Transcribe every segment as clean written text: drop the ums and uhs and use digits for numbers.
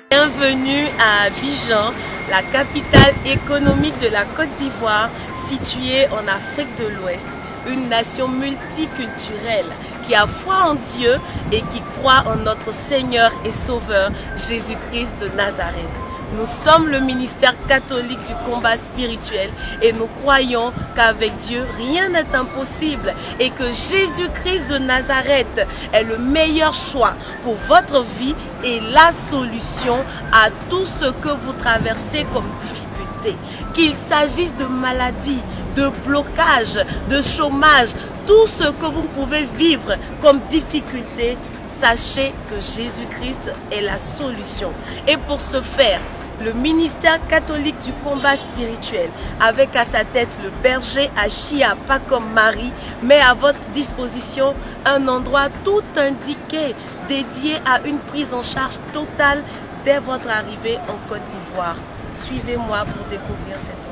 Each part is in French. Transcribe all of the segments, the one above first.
Bienvenue à Abidjan, la capitale économique de la Côte d'Ivoire, située en Afrique de l'Ouest. Une nation multiculturelle qui a foi en Dieu et qui croit en notre Seigneur et Sauveur Jésus-Christ de Nazareth. Nous sommes le ministère catholique du combat spirituel et nous croyons qu'avec Dieu, rien n'est impossible et que Jésus-Christ de Nazareth est le meilleur choix pour votre vie et la solution à tout ce que vous traversez comme difficulté. Qu'il s'agisse de maladies, de blocage, de chômage, tout ce que vous pouvez vivre comme difficulté, sachez que Jésus-Christ est la solution. Et pour ce faire, le ministère catholique du combat spirituel, avec à sa tête le berger Achia Pacom Marie, met à votre disposition un endroit tout indiqué, dédié à une prise en charge totale dès votre arrivée en Côte d'Ivoire. Suivez-moi pour découvrir cet endroit.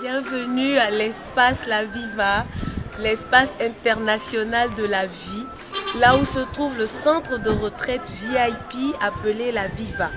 Bienvenue à l'espace La Viva, l'espace international de la vie, là où se trouve le centre de retraite VIP appelé La Viva.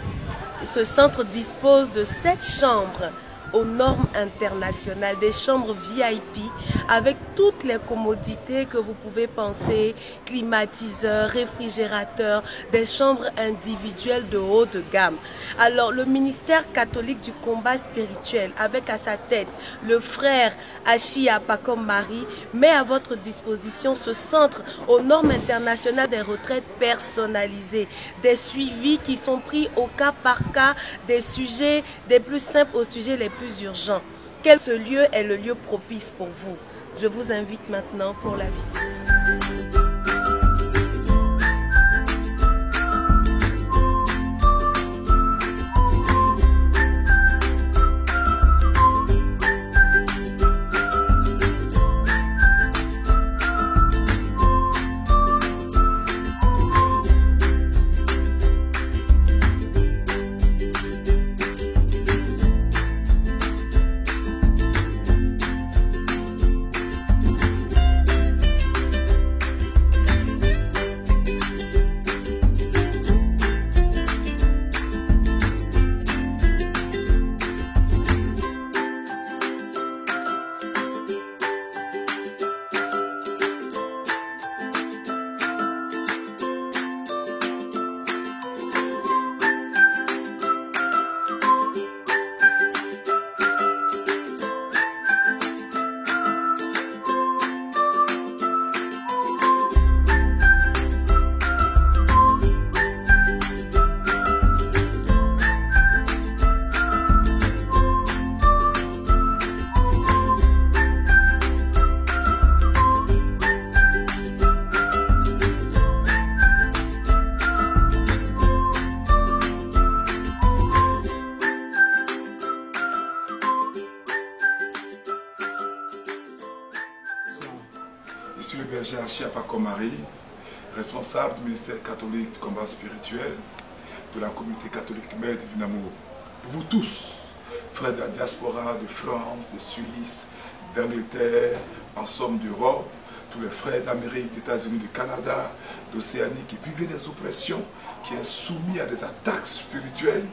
Ce centre dispose de 7 chambres aux normes internationales, des chambres VIP avec toutes les commodités que vous pouvez penser, climatiseurs, réfrigérateurs, des chambres individuelles de haut de gamme. Alors le ministère catholique du combat spirituel, avec à sa tête le frère Achia Pacom Marie, met à votre disposition ce centre aux normes internationales des retraites personnalisées, des suivis qui sont pris au cas par cas, des sujets des plus simples aux sujets les plus urgents. Quel ce lieu est le lieu propice pour vous? Je vous invite maintenant pour la visite. Je suis le berger Achia Pacom Marie, responsable du ministère catholique du combat spirituel de la communauté catholique Mère du Namour. Pour vous tous, frères de la diaspora de France, de Suisse, d'Angleterre, en somme d'Europe, tous les frères d'Amérique, d'États-Unis, du Canada, d'Océanie qui vivaient des oppressions, qui sont soumis à des attaques spirituelles,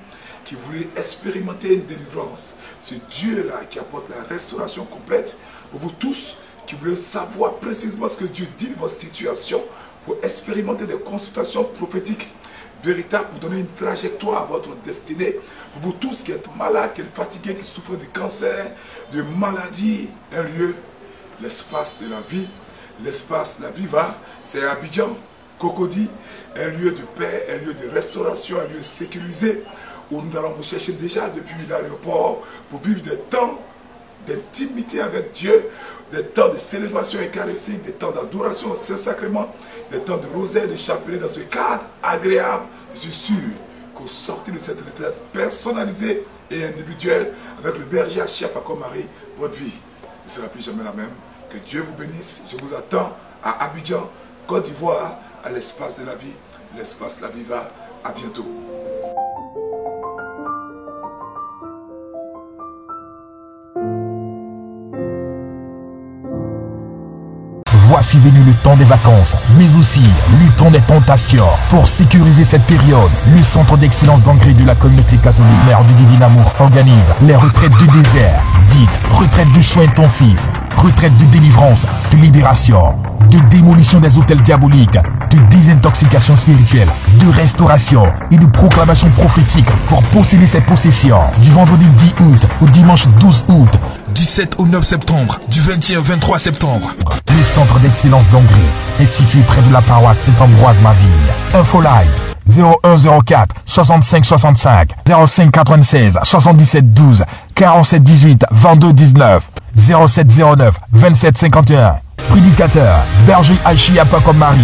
qui voulaient expérimenter une délivrance. Ce Dieu-là qui apporte la restauration complète, pour vous tous qui voulez savoir précisément ce que Dieu dit de votre situation, pour expérimenter des consultations prophétiques véritables, pour donner une trajectoire à votre destinée. Pour vous tous qui êtes malades, qui êtes fatigués, qui souffrent de cancer, de maladies, un lieu, l'espace de la vie, l'espace La Viva, c'est à Abidjan. Cocody, un lieu de paix, un lieu de restauration, un lieu sécurisé, où nous allons vous chercher déjà depuis l'aéroport pour vivre des temps d'intimité avec Dieu, des temps de célébration eucharistique, des temps d'adoration au Saint-Sacrement, des temps de rosaire, de chapelet dans ce cadre agréable. Je suis sûr qu'au sortir de cette retraite personnalisée et individuelle avec le berger Achia Paco-Marie, votre vie ne sera plus jamais la même. Que Dieu vous bénisse. Je vous attends à Abidjan, Côte d'Ivoire, à l'espace de la vie. L'espace La Viva. À bientôt. Voici venu le temps des vacances, mais aussi le temps des tentations. Pour sécuriser cette période, le Centre d'excellence d'engrais de la communauté catholique Mère du Divin Amour organise les retraites du désert, dites retraites de soins intensifs, retraites de délivrance, de libération, de démolition des hôtels diaboliques, de désintoxication spirituelle, de restauration et de proclamation prophétique pour posséder cette possession. Du vendredi 10 août au dimanche 12 août, du 7 au 9 septembre, du 21 au 23 septembre. Le centre d'excellence d'engrais est situé près de la paroisse Saint-Ambroise-Maville. Info live 0104 65 65 05 96 77 12 47 18 22 19 07 09 27 51. Prédicateur Berger Achia Paco-Marie,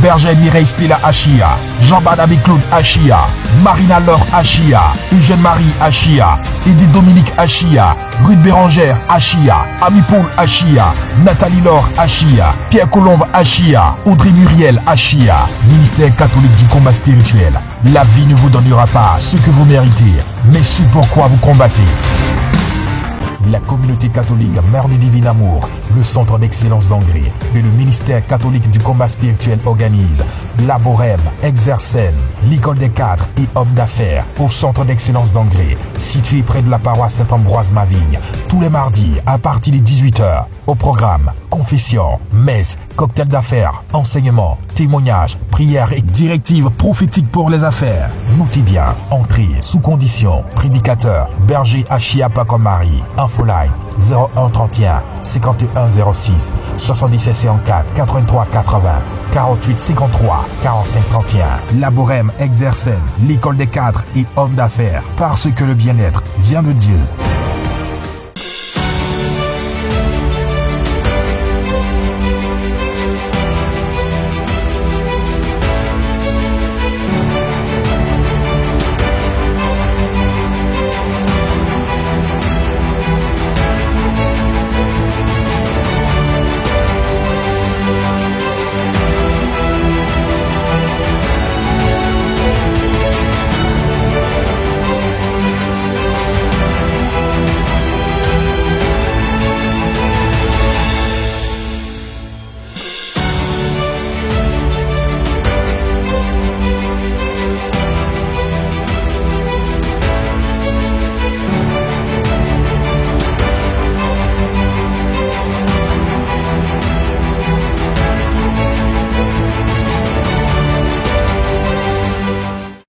Berger Mireille Stella Achia, Jean-Barnabé Claude Achia, Marina Laure Achia, Eugène Marie Achia, Edith Dominique Achia, Ruth Bérangère Achia, Ami Paul Achia, Nathalie Laure Achia, Pierre Colombe Achia, Audrey Muriel Achia. Ministère catholique du combat spirituel. La vie ne vous donnera pas ce que vous méritez, mais ce pourquoi vous combattez. La communauté catholique Mère du Divin Amour, le centre d'excellence d'engrais et le ministère catholique du combat spirituel organisent la Bohème, Exercène, l'école des cadres et hommes d'affaires au centre d'excellence d'engrais, situé près de la paroisse Saint-Ambroise-Maville, tous les mardis à partir de 18h. Au programme, confession, messe, cocktail d'affaires, enseignement, témoignages, prières et directives prophétiques pour les affaires. Notez bien, entrée sous condition, prédicateur, Berger Achia Paco-Marie, infoline 01 31 51 06 77 54 83 80 48 53 45 31. La Bohème, Exercène, l'école des cadres et hommes d'affaires, parce que le bien-être vient de Dieu.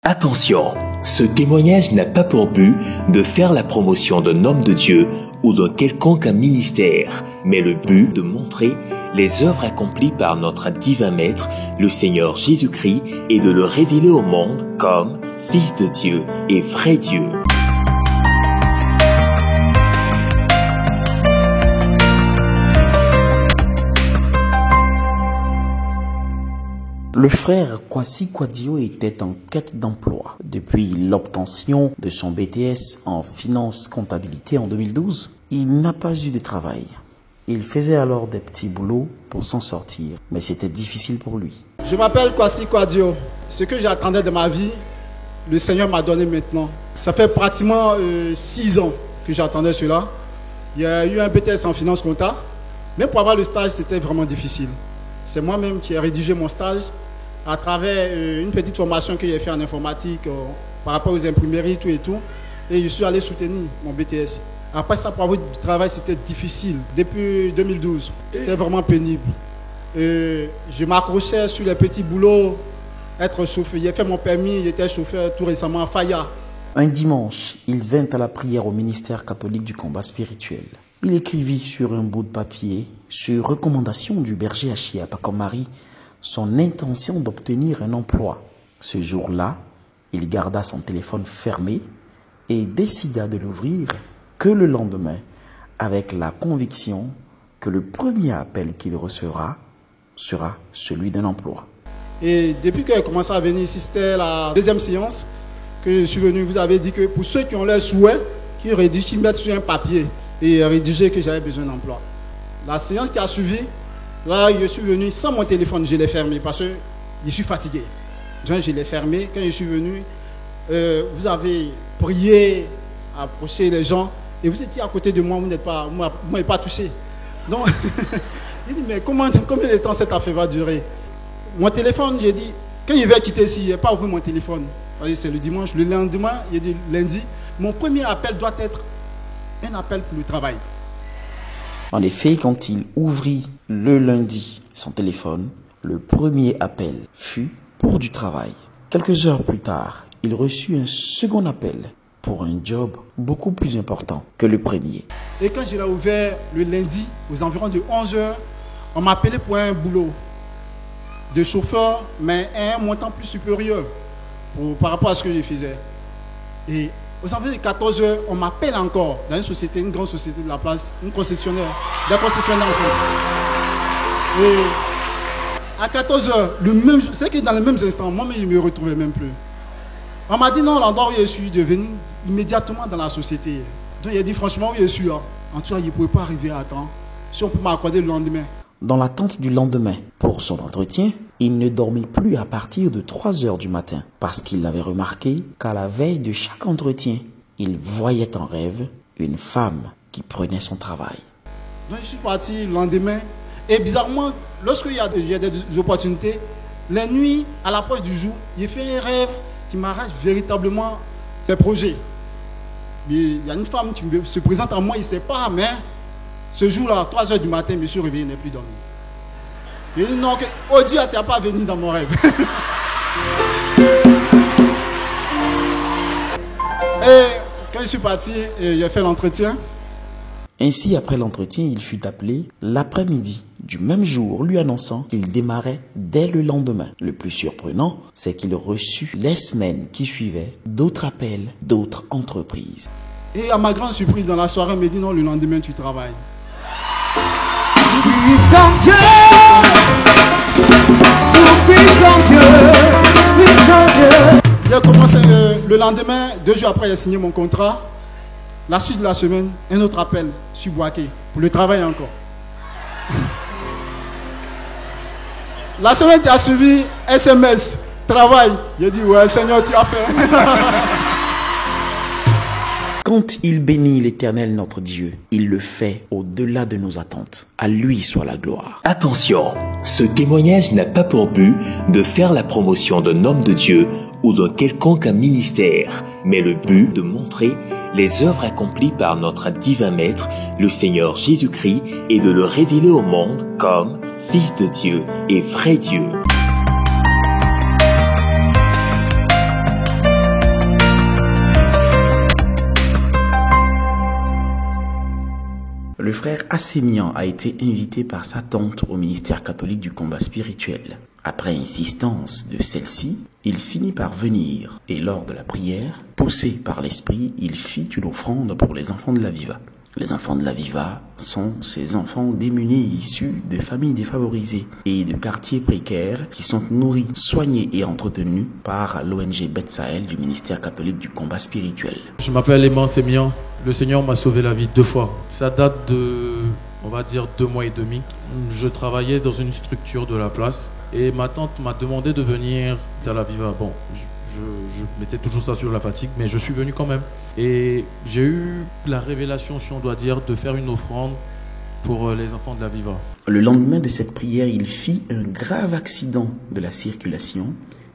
Attention, ce témoignage n'a pas pour but de faire la promotion d'un homme de Dieu ou d'un quelconque ministère, mais le but de montrer les œuvres accomplies par notre divin Maître, le Seigneur Jésus-Christ, et de le révéler au monde comme Fils de Dieu et vrai Dieu. Le frère Kwasi Kwadio était en quête d'emploi. Depuis l'obtention de son BTS en finance comptabilité en 2012, il n'a pas eu de travail. Il faisait alors des petits boulots pour s'en sortir, mais c'était difficile pour lui. Je m'appelle Kwasi Kwadio. Ce que j'attendais de ma vie, le Seigneur m'a donné maintenant. Ça fait pratiquement 6 ans que j'attendais cela. Il y a eu un BTS en finance comptable, mais pour avoir le stage, c'était vraiment difficile. C'est moi-même qui ai rédigé mon stage à travers une petite formation que j'ai fait en informatique par rapport aux imprimeries, tout et tout. Et je suis allé soutenir mon BTS. Après ça, pour avoir du travail, c'était difficile. Depuis 2012, c'était vraiment pénible. Je m'accrochais sur les petits boulots, être chauffeur. J'ai fait mon permis, j'étais chauffeur tout récemment à Faya. Un dimanche, il vint à la prière au ministère catholique du combat spirituel. Il écrivit sur un bout de papier, sur recommandation du berger Achia Paco-Marie, son intention d'obtenir un emploi. Ce jour-là, il garda son téléphone fermé et décida de l'ouvrir que le lendemain, avec la conviction que le premier appel qu'il recevra sera celui d'un emploi. Et depuis que j'ai commencé à venir ici, c'était la deuxième séance que je suis venu. Vous avez dit que pour ceux qui ont leur souhait, qui rédigent, qui mettent sur un papier et rédiger que j'avais besoin d'emploi. La séance qui a suivi, là, je suis venu sans mon téléphone, je l'ai fermé parce que je suis fatigué. Donc, je l'ai fermé. Quand je suis venu, vous avez prié, approché les gens et vous étiez à côté de moi, vous ne m'avez pas touché. Donc, j'ai dit, mais combien de temps cette affaire va durer? Mon téléphone, j'ai dit, quand je vais quitter ici, je n'ai pas ouvert mon téléphone. C'est le dimanche. Le lendemain, j'ai dit lundi, mon premier appel doit être un appel pour le travail. En effet, quand il ouvrit le lundi son téléphone, le premier appel fut pour du travail. Quelques heures plus tard, il reçut un second appel pour un job beaucoup plus important que le premier. Et quand je l'ai ouvert le lundi, aux environs de 11 h, on m'a appelé pour un boulot de chauffeur, mais à un montant plus supérieur par rapport à ce que je faisais. Et aux environs de 14 h, on m'appelle encore dans une société, une grande société de la place, une concessionnaire, d'un concessionnaire en fait. Et à 14 h, c'est que dans les mêmes instants, moi-même je ne me retrouvais même plus. On m'a dit non, l'endroit où je suis de venir immédiatement dans la société. Donc il a dit franchement où je suis là. En tout cas, il ne pouvait pas arriver à temps. Si on peut m'accorder le lendemain. Dans l'attente du lendemain pour son entretien, il ne dormit plus à partir de 3 h du matin parce qu'il avait remarqué qu'à la veille de chaque entretien, il voyait en rêve une femme qui prenait son travail. Donc je suis parti le lendemain et bizarrement, lorsqu'il y a des opportunités, la nuit, à l'approche du jour, il fait un rêve qui m'arrache véritablement les projets. Mais il y a une femme qui se présente à moi, il ne sait pas, mais ce jour-là, à 3 h du matin, je me suis réveillé, je n'ai plus dormi. Il dit non, oh Dieu, tu n'as pas venu dans mon rêve. Et quand je suis parti, j'ai fait l'entretien. Ainsi, après l'entretien, il fut appelé l'après-midi du même jour, lui annonçant qu'il démarrait dès le lendemain. Le plus surprenant, c'est qu'il reçut les semaines qui suivaient d'autres appels, d'autres entreprises. Et à ma grande surprise, dans la soirée, on me dit non, le lendemain, tu travailles. J'ai commencé le lendemain, 2 jours après, j'ai signé mon contrat. La suite de la semaine, un autre appel sur Boaké pour le travail encore. La semaine qui a suivi, SMS, travail. J'ai dit, ouais, Seigneur, tu as fait. Quand il bénit l'Éternel notre Dieu, il le fait au-delà de nos attentes. À lui soit la gloire. Attention, ce témoignage n'a pas pour but de faire la promotion d'un homme de Dieu ou d'un quelconque ministère, mais le but de montrer les œuvres accomplies par notre divin Maître, le Seigneur Jésus-Christ, et de le révéler au monde comme Fils de Dieu et vrai Dieu. Le frère Assénian a été invité par sa tante au ministère catholique du combat spirituel. Après insistance de celle-ci, il finit par venir et lors de la prière, poussé par l'esprit, il fit une offrande pour les enfants de la Viva. Les enfants de la Viva sont ces enfants démunis issus de familles défavorisées et de quartiers précaires qui sont nourris, soignés et entretenus par l'ONG Beth Sahel du ministère catholique du combat spirituel. Je m'appelle Aimant Sémian. Le Seigneur m'a sauvé la vie 2 fois. Ça date de, on va dire, 2 mois et demi. Je travaillais dans une structure de la place et ma tante m'a demandé de venir à la Viva. Bon, je mettais toujours ça sur la fatigue, mais je suis venu quand même. Et j'ai eu la révélation, si on doit dire, de faire une offrande pour les enfants de la Viva. Le lendemain de cette prière, il fit un grave accident de la circulation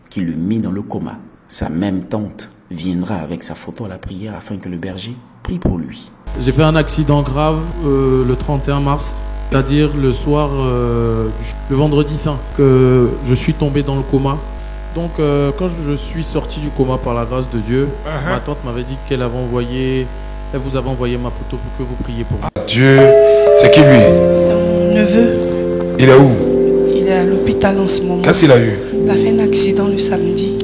qui le mit dans le coma. Sa même tante viendra avec sa photo à la prière afin que le berger prie pour lui. J'ai fait un accident grave le 31 mars, c'est-à-dire le soir, le vendredi saint, que je suis tombé dans le coma. Donc quand je suis sorti du coma par la grâce de Dieu, ma tante m'avait dit qu'elle vous avait envoyé ma photo pour que vous priez pour moi. Dieu, c'est qui lui? C'est mon neveu. Il est où? Il Il est à l'hôpital en ce moment. Qu'est-ce qu'il a eu? Il a fait un accident le samedi.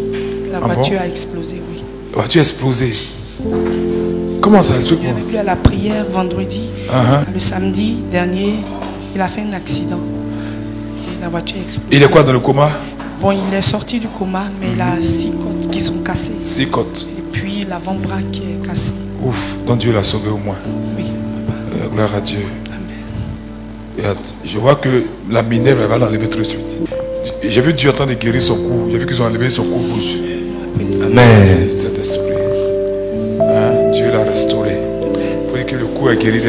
La voiture bon? a explosé, oui. La voiture a explosé. Comment ça? Explique-moi. Il est avec lui à la prière vendredi. Le samedi dernier, il a fait un accident. Et la voiture a explosé. Il est quoi, dans le coma? Bon, il est sorti du coma, mais il a 6 côtes qui sont cassées. 6 côtes. Et puis l'avant-bras qui est cassé. Ouf, donc Dieu l'a sauvé au moins. Oui. Gloire à Dieu. Et je vois que la Minerve va l'enlever tout de suite. J'ai vu Dieu en train de guérir son cou. J'ai vu qu'ils ont enlevé son cou rouge. Amen. Cet esprit. Dieu l'a restauré. Il faut dire que le cou est guéri.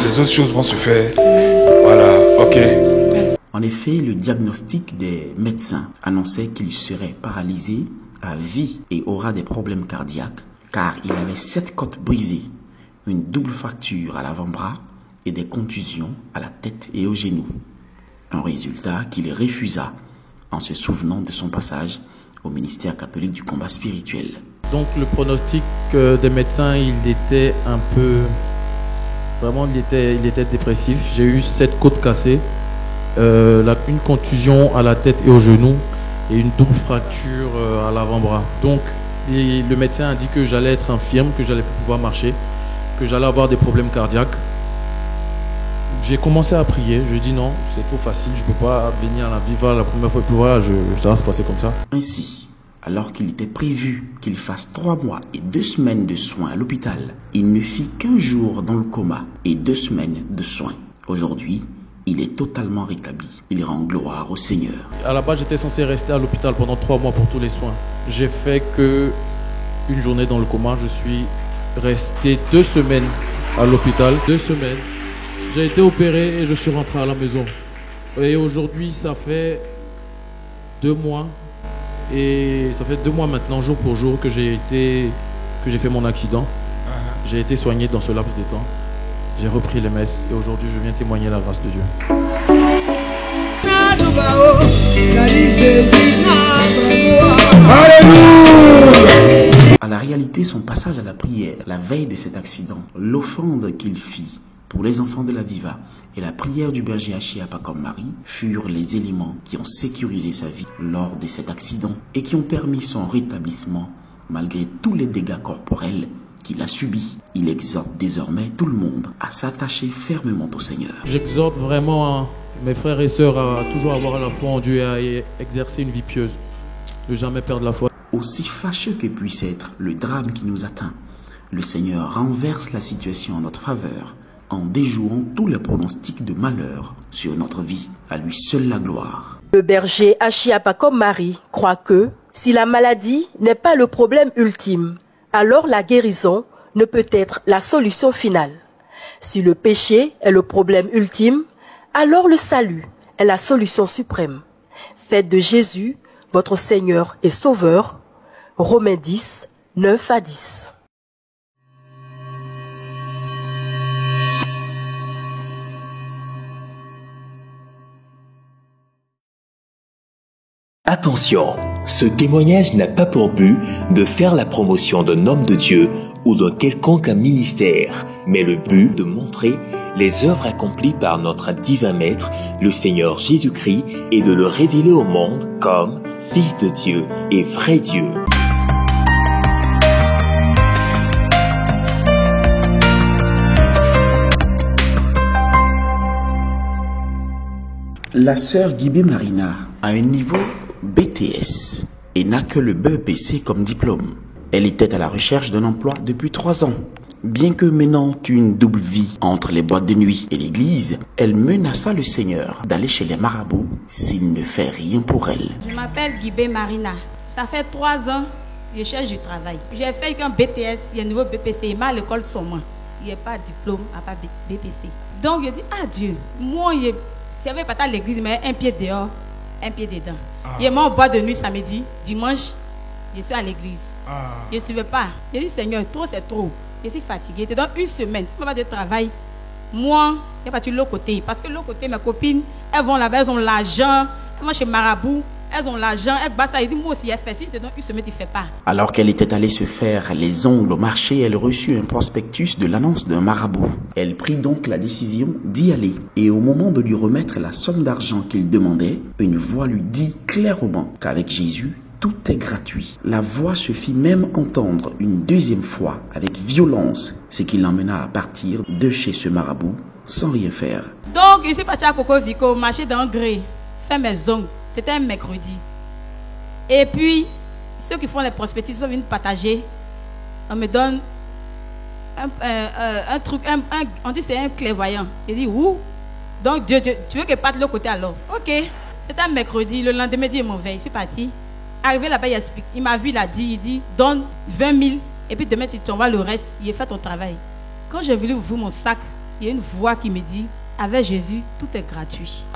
Les autres choses vont se faire. Voilà, ok. En effet, le diagnostic des médecins annonçait qu'il serait paralysé à vie et aura des problèmes cardiaques car il avait 7 côtes brisées, une double fracture à l'avant-bras et des contusions à la tête et aux genoux. Un résultat qu'il refusa en se souvenant de son passage au ministère catholique du combat spirituel. Donc le pronostic des médecins, il était un peu... Vraiment, il était dépressif. J'ai eu 7 côtes cassées, une contusion à la tête et aux genoux et une double fracture à l'avant-bras. Donc le médecin a dit que j'allais être infirme, que j'allais pouvoir marcher, que j'allais avoir des problèmes cardiaques. J'ai commencé à prier, je dis non, c'est trop facile, je ne peux pas venir à la Viva la première fois, et puis voilà, ça va se passer comme ça. Ainsi, alors qu'il était prévu qu'il fasse 3 mois et 2 semaines de soins à l'hôpital, il ne fit qu'1 jour dans le coma et 2 semaines de soins. Aujourd'hui, il est totalement rétabli. Il rend gloire au Seigneur. À la base, j'étais censé rester à l'hôpital pendant 3 mois pour tous les soins. J'ai fait que une journée dans le coma. Je suis resté 2 semaines à l'hôpital. 2 semaines. J'ai été opéré et je suis rentré à la maison. Et aujourd'hui, ça fait 2 mois. Et ça fait 2 mois maintenant, jour pour jour, que j'ai fait mon accident. J'ai été soigné dans ce laps de temps. J'ai repris les messes et aujourd'hui je viens témoigner la grâce de Dieu. Alléluia! À la réalité, son passage à la prière, la veille de cet accident, l'offrande qu'il fit pour les enfants de la Viva et la prière du berger Achiapa comme Marie furent les éléments qui ont sécurisé sa vie lors de cet accident et qui ont permis son rétablissement malgré tous les dégâts corporels qu'il a subi. Il exhorte désormais tout le monde à s'attacher fermement au Seigneur. J'exhorte vraiment mes frères et sœurs à toujours avoir la foi en Dieu et à exercer une vie pieuse, de jamais perdre la foi. Aussi fâcheux que puisse être le drame qui nous atteint, le Seigneur renverse la situation en notre faveur en déjouant tous les pronostics de malheur sur notre vie. À lui seul la gloire. Le berger Achiapa comme Marie croit que si la maladie n'est pas le problème ultime, alors la guérison ne peut être la solution finale. Si le péché est le problème ultime, alors le salut est la solution suprême. Faites de Jésus votre Seigneur et Sauveur. Romains 10, 9 à 10. Attention, ce témoignage n'a pas pour but de faire la promotion d'un homme de Dieu ou d'un quelconque ministère, mais le but de montrer les œuvres accomplies par notre divin Maître, le Seigneur Jésus-Christ, et de le révéler au monde comme Fils de Dieu et vrai Dieu. La sœur Guibé Marina a un niveau BTS et n'a que le BEPC comme diplôme. Elle était à la recherche d'un emploi depuis 3 ans. Bien que menant une double vie entre les boîtes de nuit et l'église, elle menaça le Seigneur d'aller chez les marabouts s'il ne fait rien pour elle. Je m'appelle Guibé Marina. Ça fait 3 ans que je cherche du travail. J'ai fait qu'un BTS, il y a un niveau BPC, il m'a à l'école sur moi. Il n'y a pas de diplôme à part BPC. Donc je dis, ah Dieu, moi, si j'avais pas à l'église, mais un pied dehors, un pied dedans. Il m'a en boîte de nuit samedi, dimanche, je suis à l'église. Je ne suivais pas. Je dis, Seigneur, trop c'est trop. Je suis fatiguée. Je te donne 1 semaine. Si je n'ai pas de travail, moi, je vais partir de l'autre côté. Parce que de l'autre côté, mes copines, elles vont là-bas, elles ont l'argent. Elles vont chez Marabout. elles ont l'argent, elles battent ça. Il dit, moi aussi, elle fait. Si tu donnes une semaine, tu ne fais pas. Alors qu'elle était allée se faire les ongles au marché, elle reçut un prospectus de l'annonce d'un marabout. Elle prit donc la décision d'y aller. Et au moment de lui remettre la somme d'argent qu'il demandait, une voix lui dit clairement qu'avec Jésus, tout est gratuit. La voix se fit même entendre une deuxième fois avec violence, ce qui l'emmena à partir de chez ce marabout sans rien faire. Donc, je suis parti à Coco Vico, marcher dans le gré, faire mes ongles. C'était un mercredi. Et puis, ceux qui font les prospectus sont venus partager. On me donne un truc, on dit c'est un clairvoyant. Il dit, où? Donc, Dieu, tu veux que je parte de l'autre côté alors? Ok. C'était un mercredi, le lendemain, Dieu m'envoie. Je suis parti. Arrivé là-bas, il m'a vu, il dit, donne 20 000 et puis demain tu t'envoies le reste. Il a fait ton travail. Quand j'ai voulu ouvrir mon sac, il y a une voix qui me dit, avec Jésus, tout est gratuit.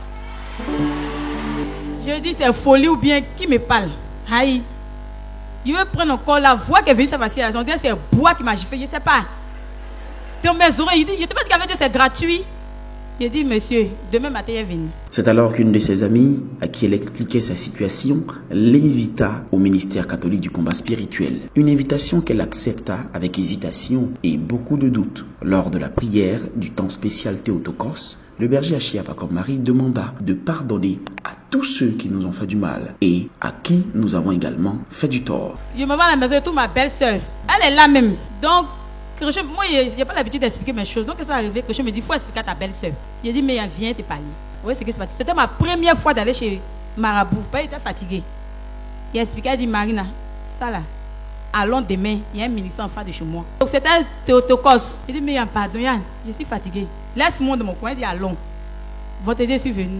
Je lui dis, c'est folie ou bien qui me parle? Aïe. Il veut prendre encore la voix qui est venue, c'est facile. On dit, c'est bois qui m'a giflé, je ne sais pas. Dans mes oreilles, il dit, je te dis qu'avec Dieu, c'est gratuit. J'ai dit, monsieur, demain matin, il est venu. C'est alors qu'une de ses amies, à qui elle expliquait sa situation, l'invita au ministère catholique du combat spirituel. Une invitation qu'elle accepta avec hésitation et beaucoup de doutes. Lors de la prière du temps spécial Théotokos, le berger Achia Pakom Marie demanda de pardonner à tous ceux qui nous ont fait du mal et à qui nous avons également fait du tort. Je me vais à la maison de toute ma belle-sœur. Elle est là même. Donc, moi, je n'ai pas l'habitude d'expliquer mes choses. Donc, quand ça arrivé, que je me dis, il faut expliquer à ta belle-sœur. J'ai dit, mais viens te parler. Oui, c'est que c'est parti. C'était ma première fois d'aller chez Marabout. Il était fatigué. Il a expliqué, il a dit, Marina, ça là, allons demain, il y a un ministre en face de chez moi. Donc, c'était Théotokos. Il dit, mais pardon, Yann, je suis fatigué. Laisse-moi dans mon coin. Il dit, allons. Votre idée, je suis venu.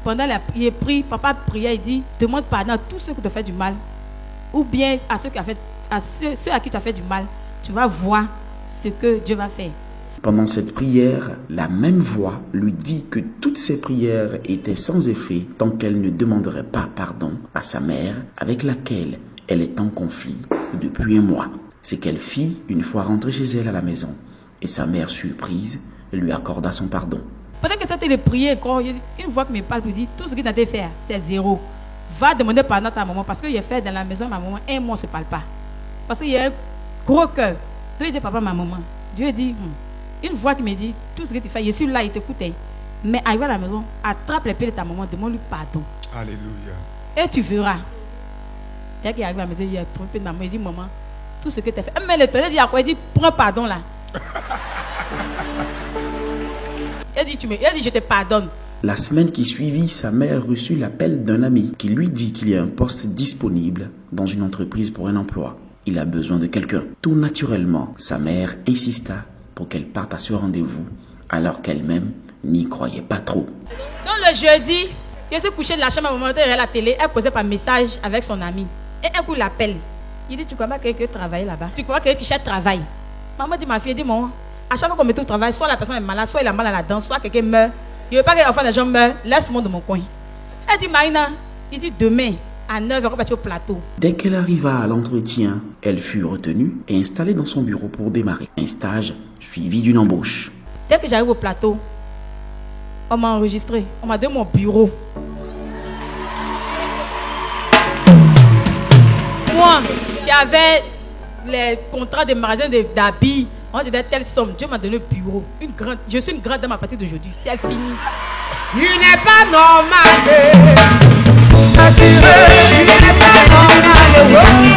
Pendant il a pris, papa priait, il dit, demande pardon à tous ceux qui t'ont fait du mal. Ou bien à ceux à qui tu as fait du mal. Tu vas voir ce que Dieu va faire. Pendant cette prière, la même voix lui dit que toutes ses prières étaient sans effet tant qu'elle ne demanderait pas pardon à sa mère avec laquelle elle est en conflit depuis un mois. Ce qu'elle fit une fois rentrée chez elle à la maison. Et sa mère, surprise, lui accorda son pardon. Pendant que c'était de prier encore, une voix qui me parle me dit, tout ce que tu as fait, c'est zéro. Va demander pardon à ta maman parce qu'il a fait dans la maison de ma maman, un mois on ne se parle pas. Parce qu'il y a un gros cœur. Dieu dit, papa, ma maman. Dieu dit, une voix qui me dit, tout ce que tu fais, je suis là, il t'écoute. Mais arrive à la maison, attrape les pieds de ta maman, demande-lui pardon. Alléluia. Et tu verras. Dès qu'il arrive à la maison, il a trompé de maman, il dit, maman, tout ce que tu as fait. Mais le tonnerre dit à quoi? Il dit, prends pardon là. Il dit, je te pardonne. La semaine qui suivit, sa mère reçut l'appel d'un ami qui lui dit qu'il y a un poste disponible dans une entreprise pour un emploi. Il a besoin de quelqu'un. Tout naturellement, sa mère insista pour qu'elle parte à ce rendez-vous, alors qu'elle-même n'y croyait pas trop. Donc le jeudi, je suis couché de la chambre à maman, elle la télé, elle posait par message avec son ami. Et un coup, il l'appelle. Il dit, tu crois pas que quelqu'un travaille là-bas? Tu crois que quelqu'un qui cherche travail? Maman dit, ma fille, dis-moi, à chaque fois qu'on met tout le travail, soit la personne est malade, soit il a mal à la dent, soit quelqu'un meurt. Je ne veux pas que l'enfant des gens meurent, laisse-moi dans mon coin. Elle dit, Marina, il dit, demain, à 9h, on va partir au plateau. Dès qu'elle arriva à l'entretien, elle fut retenue et installée dans son bureau pour démarrer. Un stage suivi d'une embauche. Dès que j'arrive au plateau, on m'a enregistré. On m'a donné mon bureau. Moi, qui avais les contrats de magasin d'habits, on disait telle somme. Dieu m'a donné le bureau. Je suis une grande dame à partir d'aujourd'hui. C'est fini. Il n'est pas normal.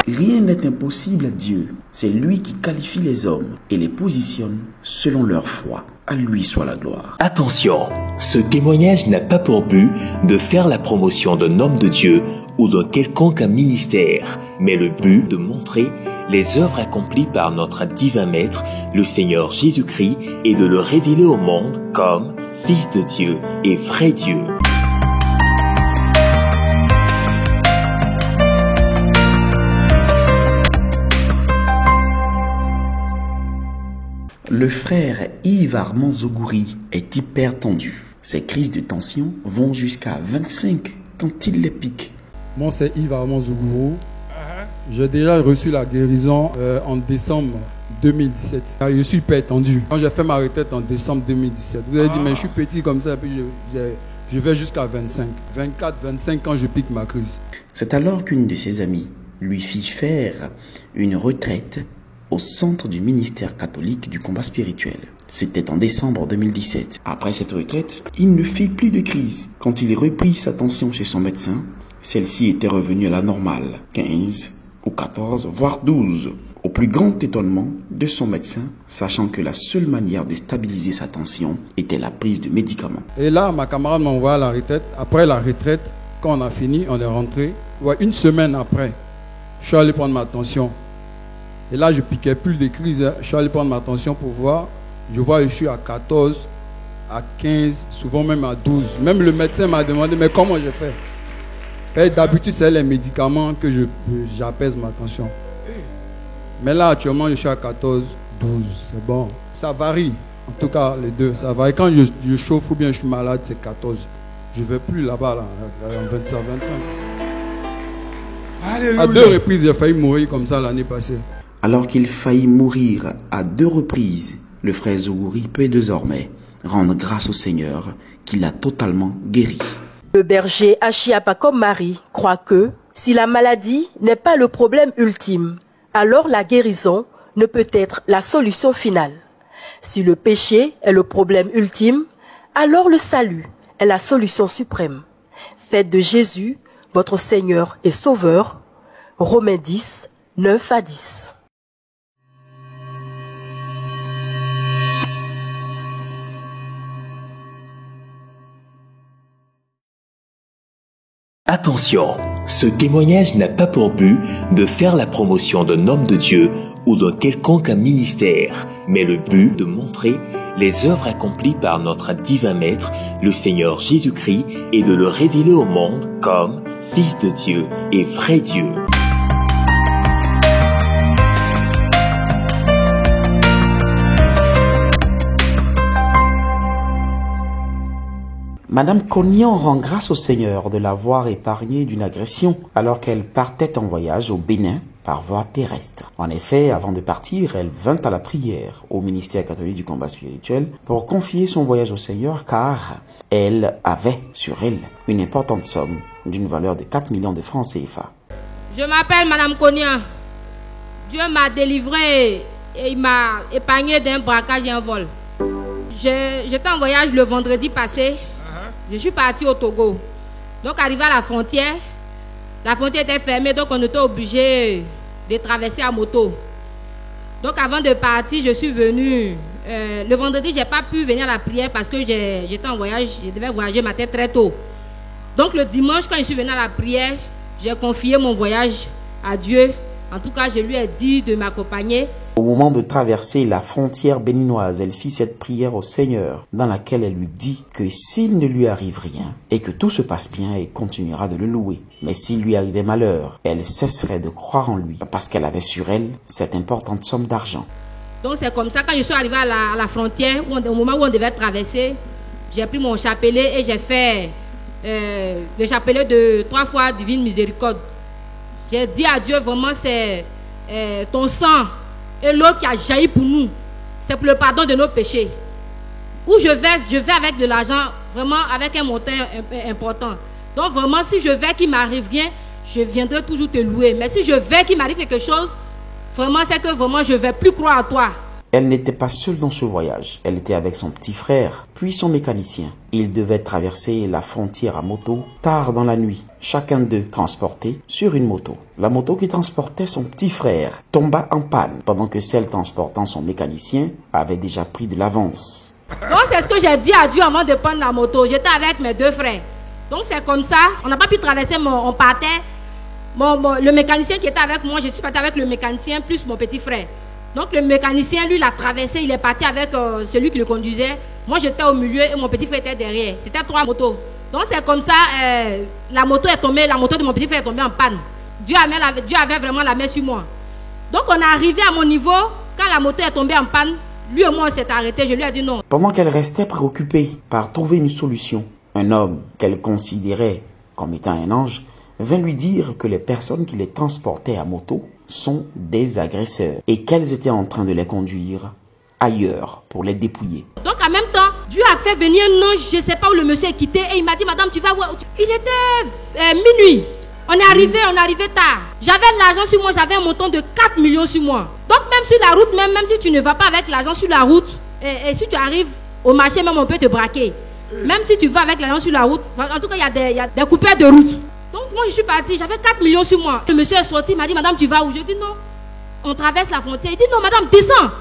Rien n'est impossible à Dieu. C'est lui qui qualifie les hommes et les positionne selon leur foi. À lui soit la gloire. Attention, ce témoignage n'a pas pour but de faire la promotion d'un homme de Dieu ou d'un quelconque ministère, mais le but de montrer les œuvres accomplies par notre divin Maître, le Seigneur Jésus-Christ, et de le révéler au monde comme Fils de Dieu et vrai Dieu. Le frère Yves Armand Zogouri est hyper tendu. Ses crises de tension vont jusqu'à 25 quand il les pique. Moi, c'est Yves Armand Zogouri. J'ai déjà reçu la guérison en décembre 2017. Je suis hyper tendu. Quand j'ai fait ma retraite en décembre 2017, vous avez dit, mais je suis petit comme ça, puis Je vais jusqu'à 25. 24, 25 ans, je pique ma crise. C'est alors qu'une de ses amies lui fit faire une retraite au centre du ministère catholique du combat spirituel. C'était en décembre 2017. Après cette retraite, il ne fit plus de crise. Quand il reprit sa tension chez son médecin, celle-ci était revenue à la normale, 15 ou 14, voire 12. Au plus grand étonnement de son médecin, sachant que la seule manière de stabiliser sa tension était la prise de médicaments. Et là, ma camarade m'a envoyé à la retraite. Après la retraite, quand on a fini, on est rentré. Ouais, une semaine après, je suis allé prendre ma tension. Et là, je piquais plus de crise. Je suis allé prendre ma tension pour voir. Je vois que je suis à 14, à 15, souvent même à 12. Même le médecin m'a demandé, mais comment je fais? Et d'habitude, c'est les médicaments que j'apaise ma tension. Mais là, actuellement, je suis à 14, 12. C'est bon. Ça varie. En tout cas, les deux, ça varie. Quand je chauffe ou bien je suis malade, c'est 14. Je ne vais plus là-bas, là, en 25, 25. Alléluia. À 2 reprises, j'ai failli mourir comme ça l'année passée. Alors qu'il faillit mourir à 2 reprises, le frère Zougouri peut désormais rendre grâce au Seigneur qui l'a totalement guéri. Le berger Achiapakom Marie croit que si la maladie n'est pas le problème ultime, alors la guérison ne peut être la solution finale. Si le péché est le problème ultime, alors le salut est la solution suprême. Faites de Jésus votre Seigneur et Sauveur. Romains 10, 9 à 10. Attention, ce témoignage n'a pas pour but de faire la promotion d'un homme de Dieu ou d'un quelconque ministère, mais le but de montrer les œuvres accomplies par notre divin Maître, le Seigneur Jésus-Christ, et de le révéler au monde comme Fils de Dieu et vrai Dieu. Madame Cognan rend grâce au Seigneur de l'avoir épargnée d'une agression alors qu'elle partait en voyage au Bénin par voie terrestre. En effet, avant de partir, elle vint à la prière au ministère catholique du combat spirituel pour confier son voyage au Seigneur car elle avait sur elle une importante somme d'une valeur de 4 millions de francs CFA. Je m'appelle Madame Cognan. Dieu m'a délivré et il m'a épargné d'un braquage et un vol. J'étais en voyage le vendredi passé. Je suis parti au Togo. Donc, arrivé à la frontière était fermée, donc on était obligé de traverser à moto. Donc, avant de partir, je suis venu. Le vendredi, je n'ai pas pu venir à la prière parce que j'étais en voyage, je devais voyager matin très tôt. Donc, le dimanche, quand je suis venu à la prière, j'ai confié mon voyage à Dieu. En tout cas, je lui ai dit de m'accompagner. Au moment de traverser la frontière béninoise, elle fit cette prière au Seigneur dans laquelle elle lui dit que s'il ne lui arrive rien et que tout se passe bien, elle continuera de le louer. Mais s'il lui arrivait malheur, elle cesserait de croire en lui parce qu'elle avait sur elle cette importante somme d'argent. Donc c'est comme ça, quand je suis arrivée à la frontière, au moment où on devait traverser, j'ai pris mon chapelet et j'ai fait le chapelet de 3 fois Divine Miséricorde. J'ai dit à Dieu, vraiment, c'est ton sang et l'eau qui a jailli pour nous. C'est pour le pardon de nos péchés. Où je vais avec de l'argent, vraiment avec un montant important. Donc vraiment, si je vais qu'il m'arrive rien, je viendrai toujours te louer. Mais si je vais qu'il m'arrive quelque chose, vraiment, c'est que vraiment, je ne vais plus croire à toi. Elle n'était pas seule dans ce voyage. Elle était avec son petit frère, puis son mécanicien. Ils devaient traverser la frontière à moto tard dans la nuit, chacun d'eux transporté sur une moto. La moto qui transportait son petit frère tomba en panne, pendant que celle transportant son mécanicien avait déjà pris de l'avance. Donc c'est ce que j'ai dit à Dieu avant de prendre la moto. J'étais avec mes 2 frères. Donc c'est comme ça, on n'a pas pu traverser, on partait. Le mécanicien qui était avec moi, je suis parti avec le mécanicien plus mon petit frère. Donc le mécanicien, lui, l'a traversé, il est parti avec celui qui le conduisait. Moi, j'étais au milieu et mon petit frère était derrière. C'était 3 motos. Donc c'est comme ça, la moto de mon petit frère est tombée en panne. Dieu avait vraiment la main sur moi. Donc on est arrivé à mon niveau, quand la moto est tombée en panne, lui et moi on s'est arrêtés, je lui ai dit non. Pendant qu'elle restait préoccupée par trouver une solution, un homme qu'elle considérait comme étant un ange vint lui dire que les personnes qui les transportaient à moto sont des agresseurs et qu'elles étaient en train de les conduire ailleurs pour les dépouiller. Donc en même temps, Dieu a fait venir un ange, je ne sais pas où le monsieur est quitté, et il m'a dit, madame, tu vas voir. Il était minuit. On est arrivé tard. J'avais l'argent sur moi, j'avais un montant de 4 millions sur moi. Donc même sur la route, même si tu ne vas pas avec l'argent sur la route, et si tu arrives au marché, même on peut te braquer. Même si tu vas avec l'argent sur la route, en tout cas il y a des coupeurs de route. Donc moi je suis partie, j'avais 4 millions sur moi. Le monsieur est sorti, il m'a dit, madame, tu vas où? Je dis non, on traverse la frontière. Il dit non, madame, descends.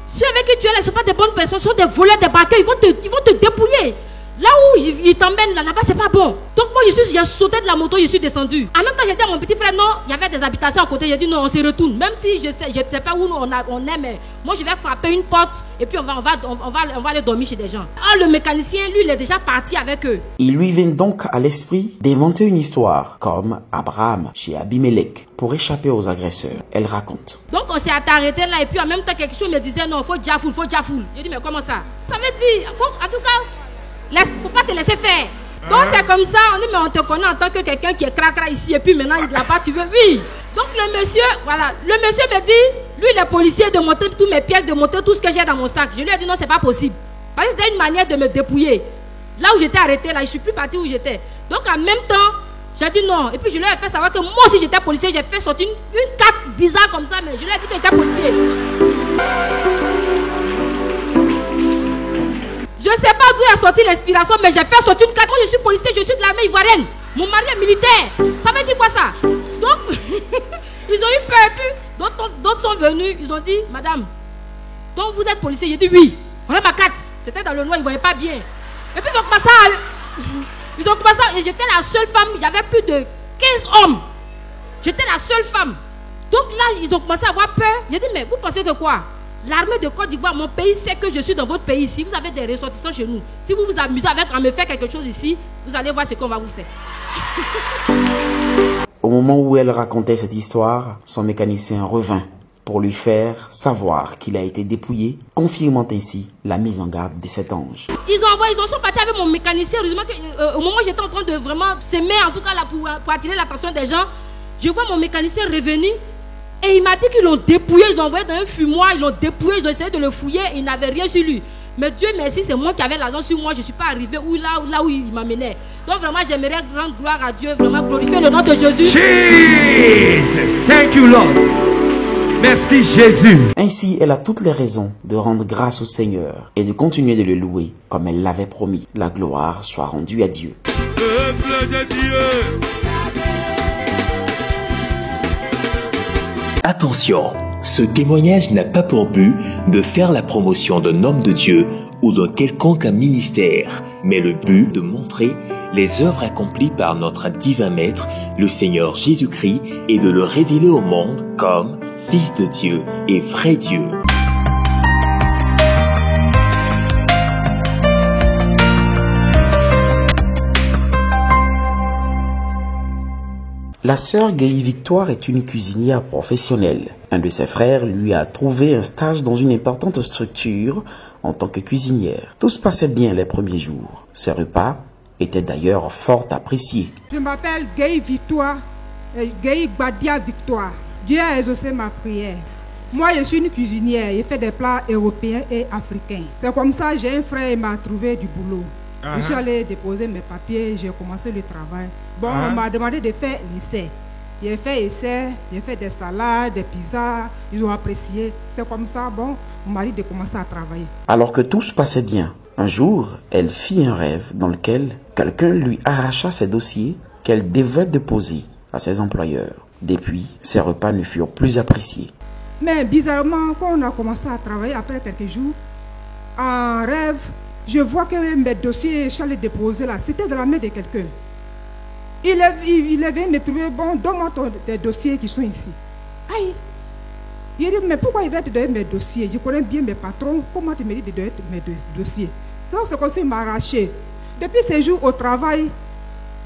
Ceux avec qui tu es là, ce ne sont pas des bonnes personnes, ce sont des voleurs, des braqueurs, ils vont te dépouiller. Là où ils t'emmènent, là-bas, c'est pas bon. Donc moi, j'ai sauté de la moto, je suis descendu. En même temps, j'ai dit à mon petit frère, non, il y avait des habitations à côté. J'ai dit, non, on se retourne. Même si je sais pas où on est, mais moi, je vais frapper une porte et puis on va aller dormir chez des gens. Ah, le mécanicien, lui, il est déjà parti avec eux. Il lui vient donc à l'esprit d'inventer une histoire, comme Abraham chez Abimelech, pour échapper aux agresseurs. Elle raconte. Donc on s'est arrêté là et puis en même temps, quelque chose me disait, non, faut jafoul. J'ai dit, mais comment ça? Ça veut dire, en tout cas, faut pas te laisser faire. Donc c'est comme ça, on dit, mais on te connaît en tant que quelqu'un qui est cracra ici et puis maintenant là-bas tu veux, oui. Donc le monsieur me dit, lui il est policier, de monter toutes mes pièces, de monter tout ce que j'ai dans mon sac. Je lui ai dit non, c'est pas possible. Parce que c'était une manière de me dépouiller. Là où j'étais arrêté, là, je suis plus parti où j'étais. Donc en même temps, j'ai dit non. Et puis je lui ai fait savoir que moi aussi j'étais policier, j'ai fait sortir une carte bizarre comme ça, mais je lui ai dit que j'étais policier. Je ne sais pas d'où est sortie l'inspiration, mais j'ai fait sortir une carte. Moi, je suis policier, je suis de l'armée ivoirienne. Mon mari est militaire. Ça veut dire quoi ça? Donc, ils ont eu peur. Et puis, d'autres sont venus. Ils ont dit, madame, donc vous êtes policier? J'ai dit oui. Voilà ma carte. C'était dans le noir, ils ne voyaient pas bien. Et puis, ils ont commencé à... Et j'étais la seule femme. Il y avait plus de 15 hommes. J'étais la seule femme. Donc là, ils ont commencé à avoir peur. J'ai dit, mais vous pensez que quoi? L'armée de Côte d'Ivoire, mon pays sait que je suis dans votre pays ici. Vous avez des ressortissants chez nous. Si vous vous amusez à me faire quelque chose ici, vous allez voir ce qu'on va vous faire. Au moment où elle racontait cette histoire, son mécanicien revint pour lui faire savoir qu'il a été dépouillé, confirmant ainsi la mise en garde de cet ange. Ils sont partis avec mon mécanicien. Heureusement qu'au moment où j'étais en train de vraiment s'aimer, en tout cas là, pour attirer l'attention des gens, je vois mon mécanicien revenir. Et il m'a dit qu'ils l'ont dépouillé, ils l'ont envoyé dans un fumoir, ils l'ont dépouillé, ils ont essayé de le fouiller, il n'avait rien sur lui. Mais Dieu merci, c'est moi qui avais l'argent sur moi, je ne suis pas arrivé là où il m'amenait. Donc vraiment, j'aimerais rendre gloire à Dieu, vraiment glorifier le nom de Jésus. Jesus, thank you Lord. Merci Jésus. Ainsi, elle a toutes les raisons de rendre grâce au Seigneur et de continuer de le louer comme elle l'avait promis. La gloire soit rendue à Dieu. Peuple de Dieu. Attention, ce témoignage n'a pas pour but de faire la promotion d'un homme de Dieu ou d'un quelconque ministère, mais le but de montrer les œuvres accomplies par notre divin Maître, le Seigneur Jésus-Christ, et de le révéler au monde comme Fils de Dieu et vrai Dieu. La sœur Gaï Victoire est une cuisinière professionnelle. Un de ses frères lui a trouvé un stage dans une importante structure en tant que cuisinière. Tout se passait bien les premiers jours. Ses repas étaient d'ailleurs fort appréciés. Je m'appelle Gaï Victoire, Gaï Gbadia Victoire. Dieu a exaucé ma prière. Moi, je suis une cuisinière, je fais des plats européens et africains. C'est comme ça, j'ai un frère, il m'a trouvé du boulot. Je suis allé déposer mes papiers, j'ai commencé le travail. Bon, on m'a demandé de faire l'essai. J'ai fait essai, j'ai fait des salades, des pizzas, ils ont apprécié. C'est comme ça, bon, on m'a dit de commencer à travailler. Alors que tout se passait bien, un jour, elle fit un rêve dans lequel quelqu'un lui arracha ses dossiers qu'elle devait déposer à ses employeurs. Depuis, ses repas ne furent plus appréciés. Mais bizarrement, quand on a commencé à travailler après quelques jours, en rêve, je vois que mes dossiers, je suis allé déposer là, c'était dans la main de quelqu'un. Il est venu me trouver, bon, donne-moi tes dossiers qui sont ici. Aïe! Il dit, mais pourquoi il va te donner mes dossiers? Je connais bien mes patrons, comment tu me dis de donner mes dossiers? Donc c'est comme ça qu'il m'a arraché. Depuis ces jours au travail,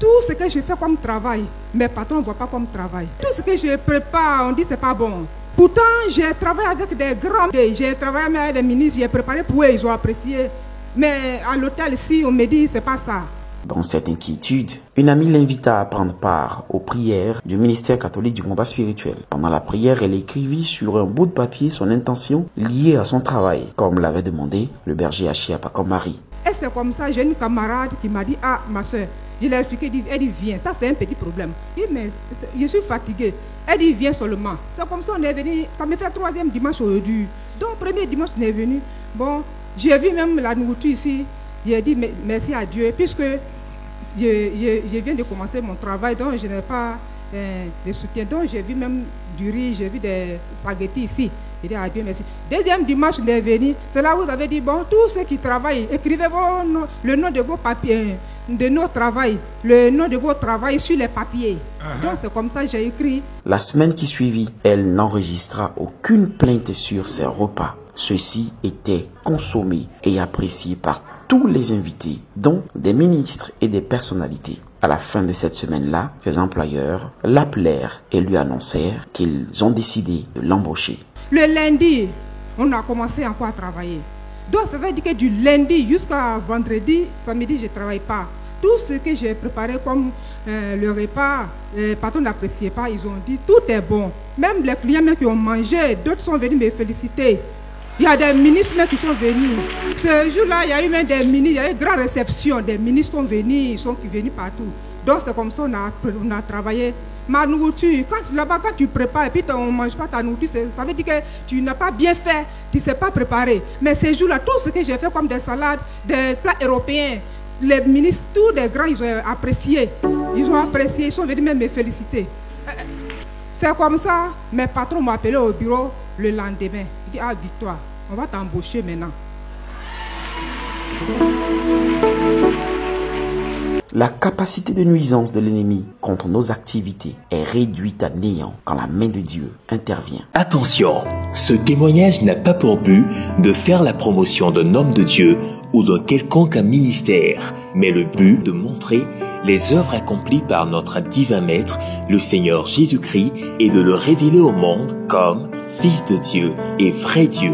tout ce que je fais comme travail, mes patrons ne voient pas comme travail. Tout ce que je prépare, on dit c'est pas bon. Pourtant, j'ai travaillé avec des grands, j'ai travaillé avec des ministres, j'ai préparé pour eux, ils ont apprécié. Mais à l'hôtel ici, on me dit c'est pas ça. Dans cette inquiétude, une amie l'invita à prendre part aux prières du ministère catholique du combat spirituel. Pendant la prière, elle écrivit sur un bout de papier son intention liée à son travail, comme l'avait demandé le berger Achia Pakom Marie. Est-ce c'est comme ça, j'ai une camarade qui m'a dit, ah, ma soeur, je l'ai expliqué, elle dit, viens, ça c'est un petit problème. Il dit, mais je suis fatiguée. Elle dit, viens seulement. C'est comme ça, on est venu, ça me fait 3e dimanche aujourd'hui. Donc, 1er dimanche, on est venu. Bon, j'ai vu même la nourriture ici. J'ai dit, merci à Dieu, puisque je viens de commencer mon travail, donc je n'ai pas de soutien. Donc, j'ai vu même du riz, j'ai vu des spaghettis ici. J'ai dit à Dieu merci. 2e dimanche, on est venu. C'est là où vous avez dit, bon, tous ceux qui travaillent, écrivez le nom de vos papiers, de nos travail, le nom de vos travail sur les papiers. Donc, c'est comme ça que j'ai écrit. La semaine qui suivit, elle n'enregistra aucune plainte sur ses repas. Ceux-ci étaient consommés et appréciés par tous les invités, dont des ministres et des personnalités. À la fin de cette semaine-là, ses employeurs l'appelèrent et lui annoncèrent qu'ils ont décidé de l'embaucher. Le lundi, on a commencé encore à travailler. Donc ça veut dire que du lundi jusqu'à vendredi, samedi, je ne travaille pas. Tout ce que j'ai préparé comme le repas, les patrons n'appréciaient pas. Ils ont dit tout est bon. Même les clients qui ont mangé, d'autres sont venus me féliciter. Il y a des ministres qui sont venus. Ce jour-là, il y a eu même des ministres, il y a eu une grande réception. Des ministres sont venus, ils sont venus partout. Donc c'est comme ça qu'on a travaillé. Ma nourriture, là-bas, quand tu prépares et puis on ne mange pas ta nourriture, ça veut dire que tu n'as pas bien fait, tu ne sais pas préparer. Mais ces jours-là, tout ce que j'ai fait comme des salades, des plats européens, les ministres, tous les grands, ils ont apprécié. Ils ont apprécié, ils sont venus même me féliciter. C'est comme ça, mes patrons m'ont appelé au bureau le lendemain. Ils disent, ah Victoire, on va t'embaucher maintenant. La capacité de nuisance de l'ennemi contre nos activités est réduite à néant quand la main de Dieu intervient. Attention, ce témoignage n'a pas pour but de faire la promotion d'un homme de Dieu ou d'un quelconque ministère, mais le but de montrer les œuvres accomplies par notre divin Maître, le Seigneur Jésus-Christ, et de le révéler au monde comme Fils de Dieu et vrai Dieu.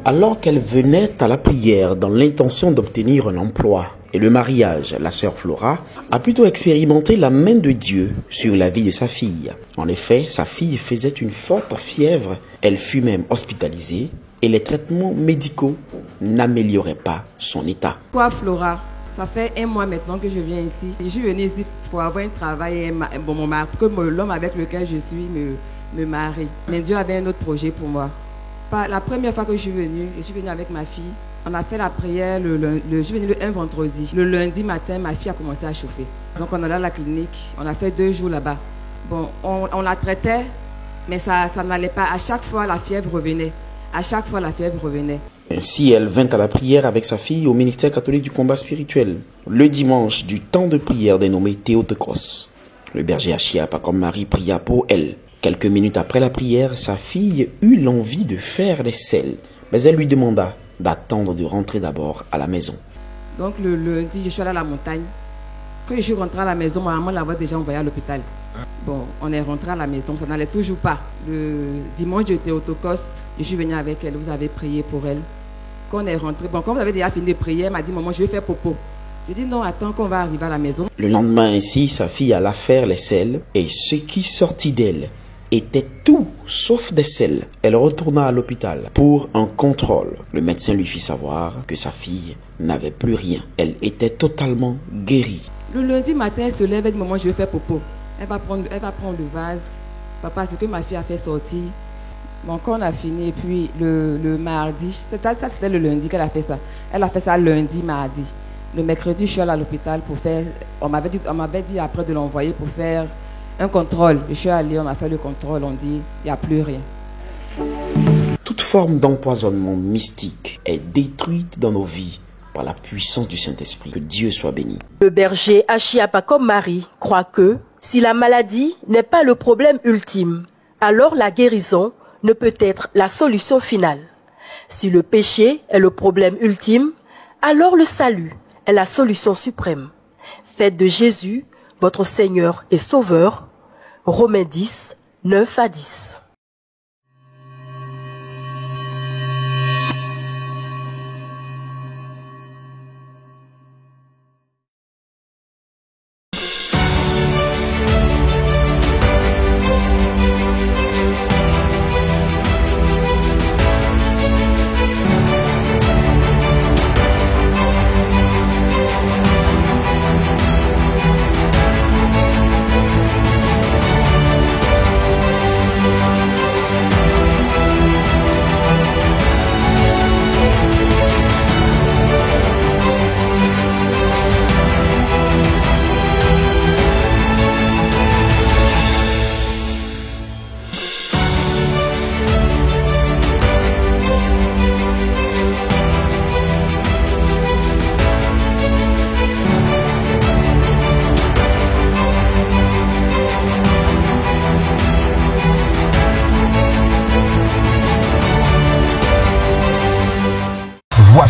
Alors qu'elle venait à la prière dans l'intention d'obtenir un emploi et le mariage, la sœur Flora a plutôt expérimenté la main de Dieu sur la vie de sa fille. En effet, sa fille faisait une forte fièvre, elle fut même hospitalisée et les traitements médicaux n'amélioraient pas son état. Toi Flora, ça fait 1 mois maintenant que je viens ici. Je suis venue ici pour avoir un travail, que l'homme avec lequel je suis me marie. Mais Dieu avait un autre projet pour moi. La première fois que je suis venue avec ma fille. On a fait la prière, je suis venue un vendredi. Le lundi matin, ma fille a commencé à chauffer. Donc on allait à la clinique, on a fait 2 jours là-bas. Bon, on la traitait, mais ça n'allait pas. À chaque fois, la fièvre revenait. Ainsi, elle vint à la prière avec sa fille au ministère catholique du combat spirituel. Le dimanche du temps de prière dénommé Théotokos. Le berger Achia Pakom-Marie pria pour elle. Quelques minutes après la prière, sa fille eut l'envie de faire les selles, mais elle lui demanda d'attendre de rentrer d'abord à la maison. Donc le lundi, je suis allée à la montagne. Quand je suis rentrée à la maison, ma maman l'avait déjà envoyée à l'hôpital. Bon, on est rentré à la maison, ça n'allait toujours pas. Le dimanche, j'étais au Tokos, je suis venue avec elle, vous avez prié pour elle. Quand on est rentré, quand vous avez déjà fini de prier, elle m'a dit, maman, je vais faire popo. Je dis non, attends qu'on va arriver à la maison. Le lendemain ainsi, sa fille alla faire les selles et ce qui sortit d'elle était tout sauf des selles. Elle retourna à l'hôpital pour un contrôle. Le médecin lui fit savoir que sa fille n'avait plus rien. Elle était totalement guérie. Le lundi matin, elle se lève et dit maman, je vais faire popo. Elle va prendre le vase. Papa, ce que ma fille a fait sortir. Bon, quand on a fini, et puis le mardi, c'était le lundi qu'elle a fait ça. Elle a fait ça lundi, mardi. Le mercredi, je suis allée à l'hôpital pour faire... On m'avait dit après de l'envoyer pour faire un contrôle. Je suis allée, on a fait le contrôle, on dit, il n'y a plus rien. Toute forme d'empoisonnement mystique est détruite dans nos vies par la puissance du Saint-Esprit. Que Dieu soit béni. Le berger Achia Pakom-Marie croit que si la maladie n'est pas le problème ultime, alors la guérison ne peut être la solution finale. Si le péché est le problème ultime, alors le salut est la solution suprême. Faites de Jésus votre Seigneur et Sauveur. Romains 10, 9 à 10.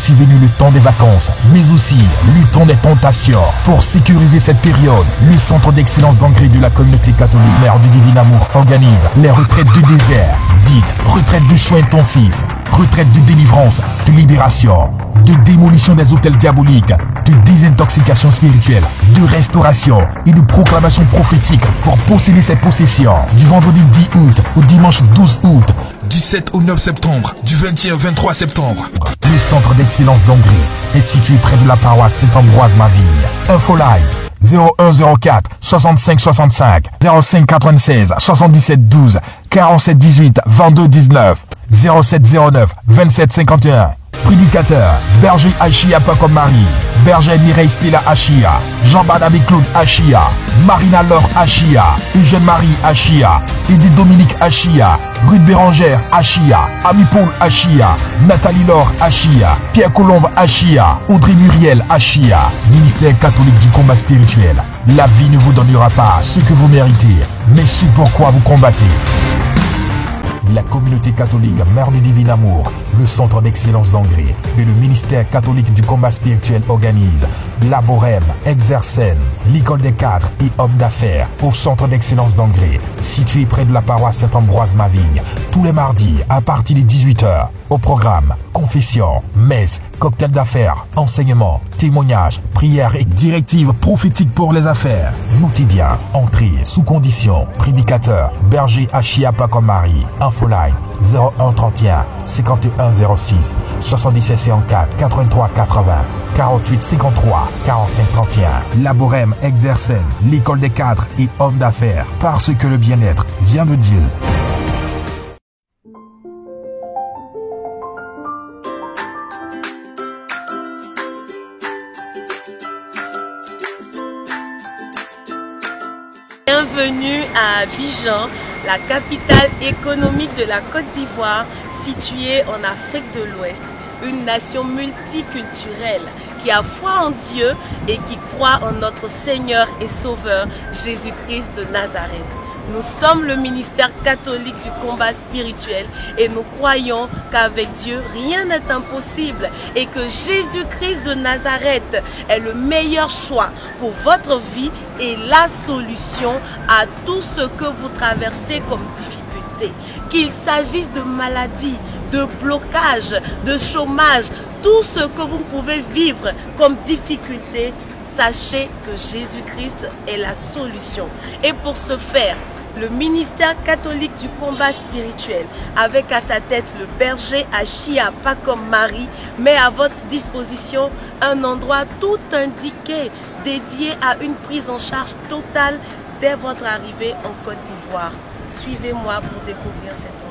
Voici venu le temps des vacances, mais aussi le temps des tentations. Pour sécuriser cette période, le Centre d'excellence d'engrais de la communauté catholique Mère du Divin Amour organise les retraites du désert, dites retraites de soins intensifs, retraites de délivrance, de libération, de démolition des hôtels diaboliques, de désintoxication spirituelle, de restauration et de proclamation prophétique pour posséder ses possessions. Du vendredi 10 août au dimanche 12 août, du 7 au 9 septembre, du 21 au 23 septembre. Le Centre d'excellence d'engrais est situé près de la paroisse Saint-Ambroise-Mavigne. Infolive 0104 65 65 05 96 77 12 47 18 22 19 07 09 27 51. Prédicateur Berger Achia Paco Marie, Berger Mireille Stella Achia, Jean-Barnabé Claude Achia, Marina Laure Achia, Eugène Marie Achia, Edith Dominique Achia, Ruth Bérangère Achia, Ami Paul Achia, Nathalie Laure Achia, Pierre Colombe Achia, Audrey Muriel Achia. Ministère catholique du combat spirituel. La vie ne vous donnera pas ce que vous méritez, mais ce pourquoi vous combattez. La communauté catholique Mère du Divin Amour, le Centre d'excellence d'engrais et le ministère catholique du combat spirituel organisent la Bohème, Exercène, l'école des cadres et hommes d'affaires au Centre d'excellence d'engrais, situé près de la paroisse Saint-Ambroise-Mavigne, tous les mardis à partir de 18h. Au programme, confession, messe, cocktail d'affaires, enseignement, témoignages, prières et directives prophétiques pour les affaires. Notez bien, entrée sous condition, prédicateur, Berger Achia Paco Marie, Infoline 01 31 51 06 77 54 83 80 48 53 45 31. La Bohème Exercène, l'école des cadres et hommes d'affaires, parce que le bien-être vient de Dieu. Bienvenue à Abidjan, la capitale économique de la Côte d'Ivoire, située en Afrique de l'Ouest. Une nation multiculturelle qui a foi en Dieu et qui croit en notre Seigneur et Sauveur Jésus-Christ de Nazareth. Nous sommes le ministère catholique du combat spirituel et nous croyons qu'avec Dieu, rien n'est impossible et que Jésus-Christ de Nazareth est le meilleur choix pour votre vie et la solution à tout ce que vous traversez comme difficulté. Qu'il s'agisse de maladies, de blocage, de chômage, tout ce que vous pouvez vivre comme difficulté, sachez que Jésus-Christ est la solution. Et pour ce faire, le ministère catholique du combat spirituel, avec à sa tête le berger Achia Paco Marie, met à votre disposition un endroit tout indiqué, dédié à une prise en charge totale dès votre arrivée en Côte d'Ivoire. Suivez-moi pour découvrir cet endroit.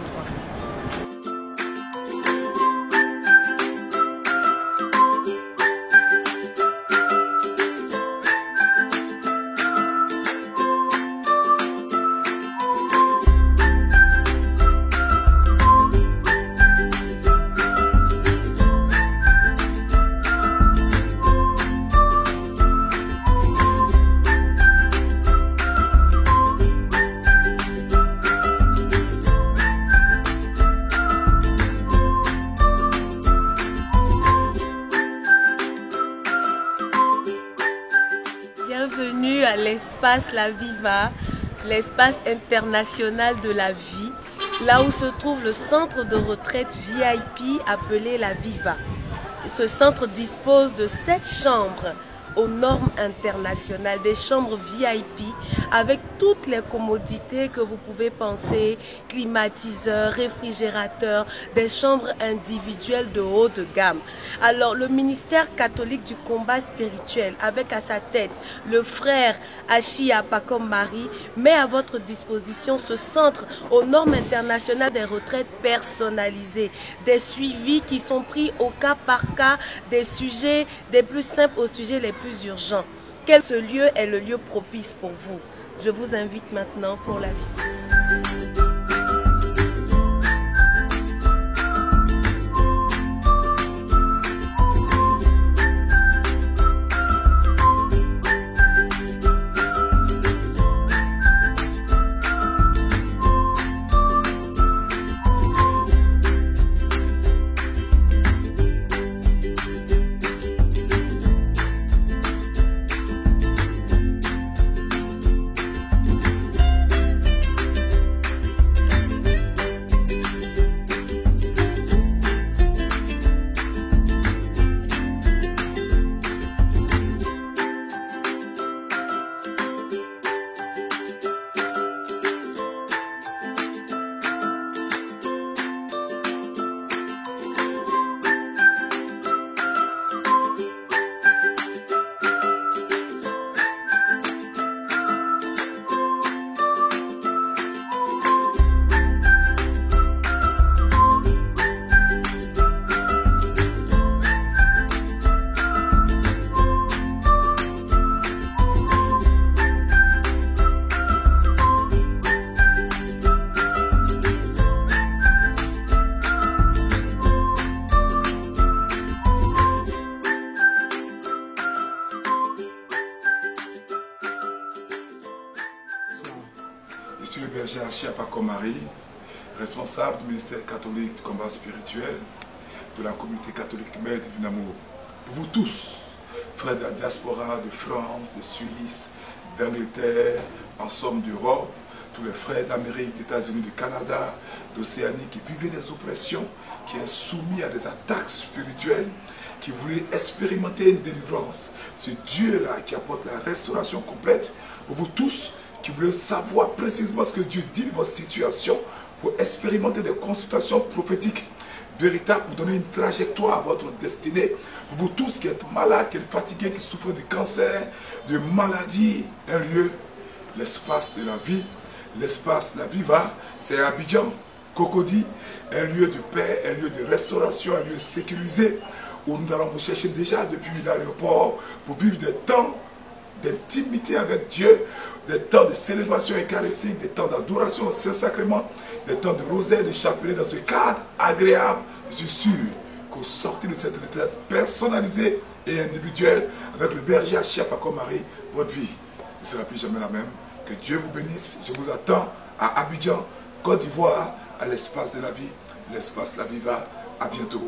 Bienvenue à l'espace La Viva, l'espace international de la vie, là où se trouve le centre de retraite VIP appelé La Viva. Ce centre dispose de 7 chambres aux normes internationales, des chambres VIP avec toutes les commodités que vous pouvez penser, climatiseurs, réfrigérateurs, des chambres individuelles de haut de gamme. Alors le ministère catholique du combat spirituel, avec à sa tête le frère Achia Paco Marie, met à votre disposition ce centre aux normes internationales des retraites personnalisées, des suivis qui sont pris au cas par cas, des sujets des plus simples aux sujets les plus urgents. Quel ce lieu est le lieu propice pour vous? Je vous invite maintenant pour la visite. Monsieur le berger Achiapa Komari, responsable du ministère catholique du combat spirituel de la communauté catholique mère du Divin-Amour. Pour vous tous, frères de la diaspora de France, de Suisse, d'Angleterre, en somme d'Europe, tous les frères d'Amérique, d'États-Unis, du Canada, d'Océanie qui vivaient des oppressions, qui sont soumis à des attaques spirituelles, qui voulaient expérimenter une délivrance. Ce Dieu-là qui apporte la restauration complète. Pour vous tous qui voulez savoir précisément ce que Dieu dit de votre situation, pour expérimenter des consultations prophétiques véritables, pour donner une trajectoire à votre destinée. Pour vous tous qui êtes malades, qui êtes fatigués, qui souffrent de cancer, de maladies, un lieu, l'espace de la vie. L'espace, la vie va, c'est Abidjan, Cocody, un lieu de paix, un lieu de restauration, un lieu sécurisé, où nous allons vous chercher déjà depuis l'aéroport pour vivre des temps d'intimité avec Dieu, des temps de célébration eucharistique, des temps d'adoration au Saint-Sacrement, des temps de rosaire, de chapelet dans ce cadre agréable. Je suis sûr qu'au sortir de cette retraite personnalisée et individuelle avec le berger Achiapa Komari, votre vie ne sera plus jamais la même. Que Dieu vous bénisse. Je vous attends à Abidjan, Côte d'Ivoire, à l'espace de la vie. L'espace de la vie va. À bientôt.